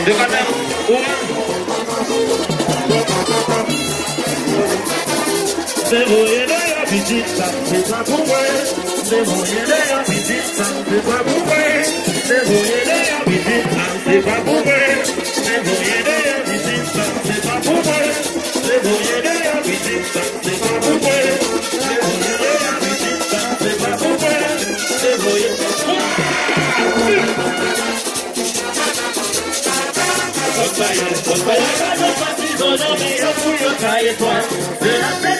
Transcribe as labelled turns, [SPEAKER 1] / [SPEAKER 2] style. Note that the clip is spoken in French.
[SPEAKER 1] De madame, c'est moyen de la visite, ça c'est pas pour moi. C'est moyen de la visite, ça c'est pas pour moi. C'est moyen de la visite, ça c'est pas pour moi. C'est moyen de la visite, ça c'est pas pour moi. C'est moyen de la visite, ça c'est pas pour moi. C'est moyen de la visite, ça c'est pas pour moi. C'est moyen. Você